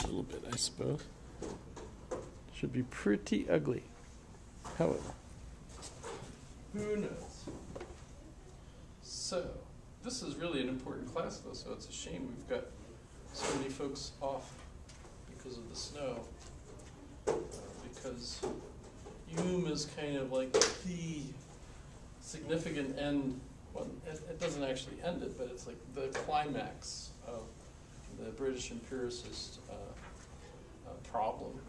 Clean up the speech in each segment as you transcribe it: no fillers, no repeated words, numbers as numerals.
a little bit, I suppose. Should be pretty ugly. However, who knows? So, this is really an important class, though, so it's a shame we've got so many folks off because of the snow. Because Hume is kind of like the significant end. Well, it doesn't actually end it, but it's like the climax of the British empiricist problem.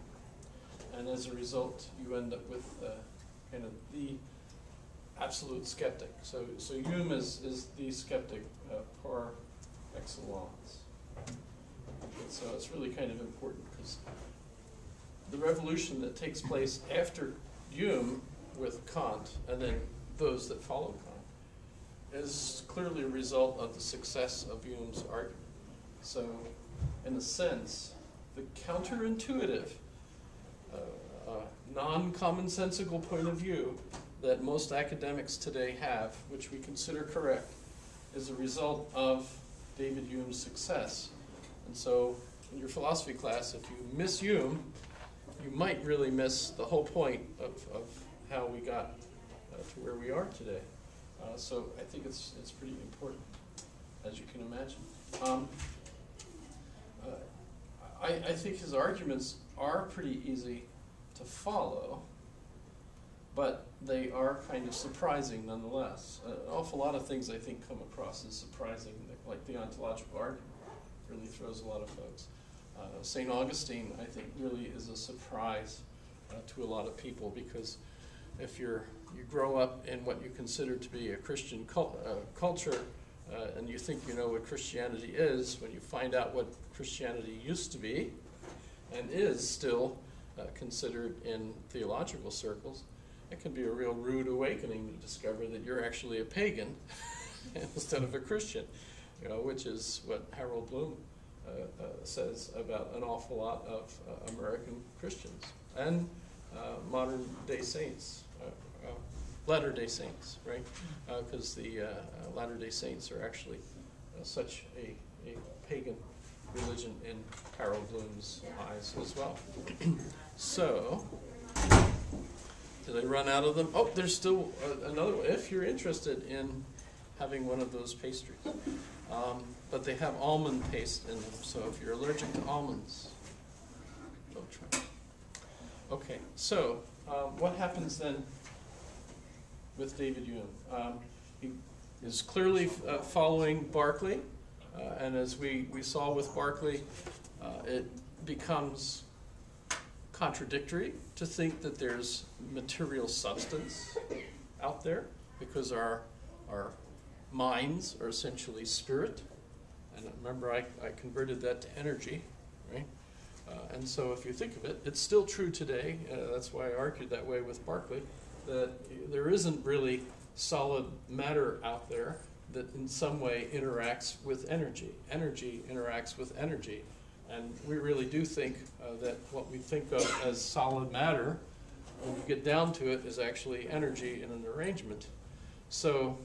And as a result, you end up with kind of the absolute skeptic. So Hume is the skeptic par excellence. And so it's really kind of important because the revolution that takes place after Hume with Kant, and then those that follow Kant, is clearly a result of the success of Hume's argument. So, in a sense, the counterintuitive, non-commonsensical point of view that most academics today have, which we consider correct, is a result of David Hume's success. And so, in your philosophy class, if you miss Hume, you might really miss the whole point of how we got to where we are today. So I think it's pretty important, as you can imagine. I think his arguments are pretty easy to follow, but they are kind of surprising nonetheless. An awful lot of things I think come across as surprising, like the ontological argument really throws a lot of folks. St. Augustine, I think, really is a surprise to a lot of people, because if you grow up in what you consider to be a Christian culture, and you think you know what Christianity is, when you find out what Christianity used to be and is still considered in theological circles, it can be a real rude awakening to discover that you're actually a pagan instead of a Christian, which is what Harold Bloom says about an awful lot of American Christians and modern day saints, Latter-day Saints, right? Because the Latter-day Saints are actually such a pagan religion in Harold Bloom's eyes as well. So, did I run out of them? Oh, there's still another one, if you're interested in having one of those pastries. But they have almond paste in them, so if you're allergic to almonds, don't try it. Okay, so what happens then with David Hume? He is clearly following Berkeley, and as we saw with Berkeley, it becomes contradictory to think that there's material substance out there, because our minds are essentially spirit. And remember, I converted that to energy, right? And so if you think of it, it's still true today. That's why I argued that way with Berkeley, that there isn't really solid matter out there that in some way interacts with energy. Energy interacts with energy. And we really do think that what we think of as solid matter, when you get down to it, is actually energy in an arrangement. So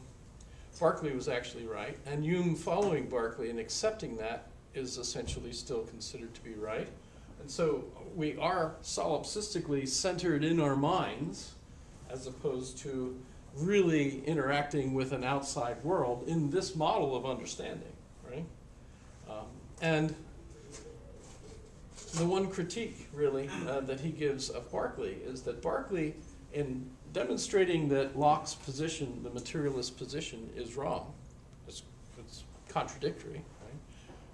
Berkeley was actually right, and Hume following Berkeley and accepting that is essentially still considered to be right. And so we are solipsistically centered in our minds, as opposed to really interacting with an outside world in this model of understanding, right? And the one critique, really, that he gives of Berkeley is that Berkeley, in demonstrating that Locke's position, the materialist position, is wrong. It's contradictory,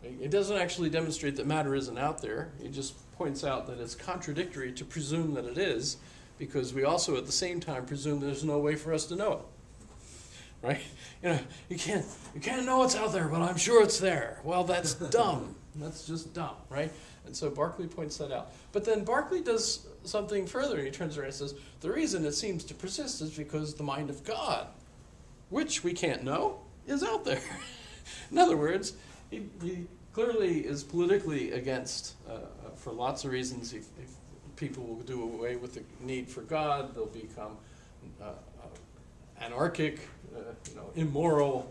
right? It doesn't actually demonstrate that matter isn't out there. It just points out that it's contradictory to presume that it is, because we also at the same time presume there's no way for us to know it. Right? You can't know what's out there, but I'm sure it's there. Well, that's dumb. That's just dumb, right? And so Berkeley points that out. But then Berkeley does something further. He turns around and says, the reason it seems to persist is because the mind of God, which we can't know, is out there. In other words, he clearly is politically against, for lots of reasons. If people will do away with the need for God, they'll become anarchic, immoral.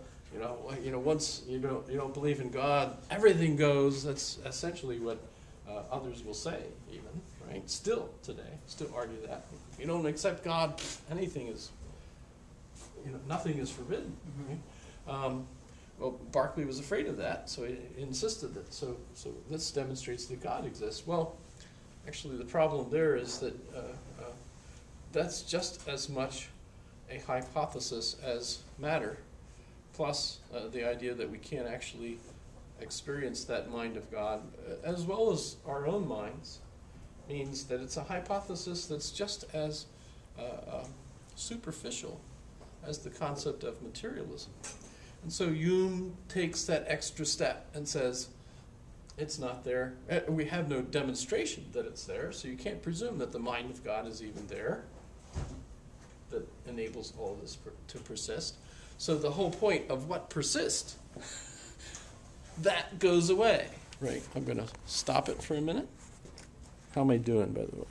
Once you don't believe in God, everything goes. That's essentially what others will say, even, right? Still today, still argue that. If you don't accept God, anything is, nothing is forbidden. Right? Well, Berkeley was afraid of that, so he insisted that. So this demonstrates that God exists. Well, actually, the problem there is that that's just as much a hypothesis as matter, plus the idea that we can't actually experience that mind of God, as well as our own minds, means that it's a hypothesis that's just as superficial as the concept of materialism. And so Hume takes that extra step and says, it's not there. We have no demonstration that it's there, so you can't presume that the mind of God is even there, that enables all of this to persist. So the whole point of what persists, that goes away. Right, I'm going to stop it for a minute. How am I doing, by the way?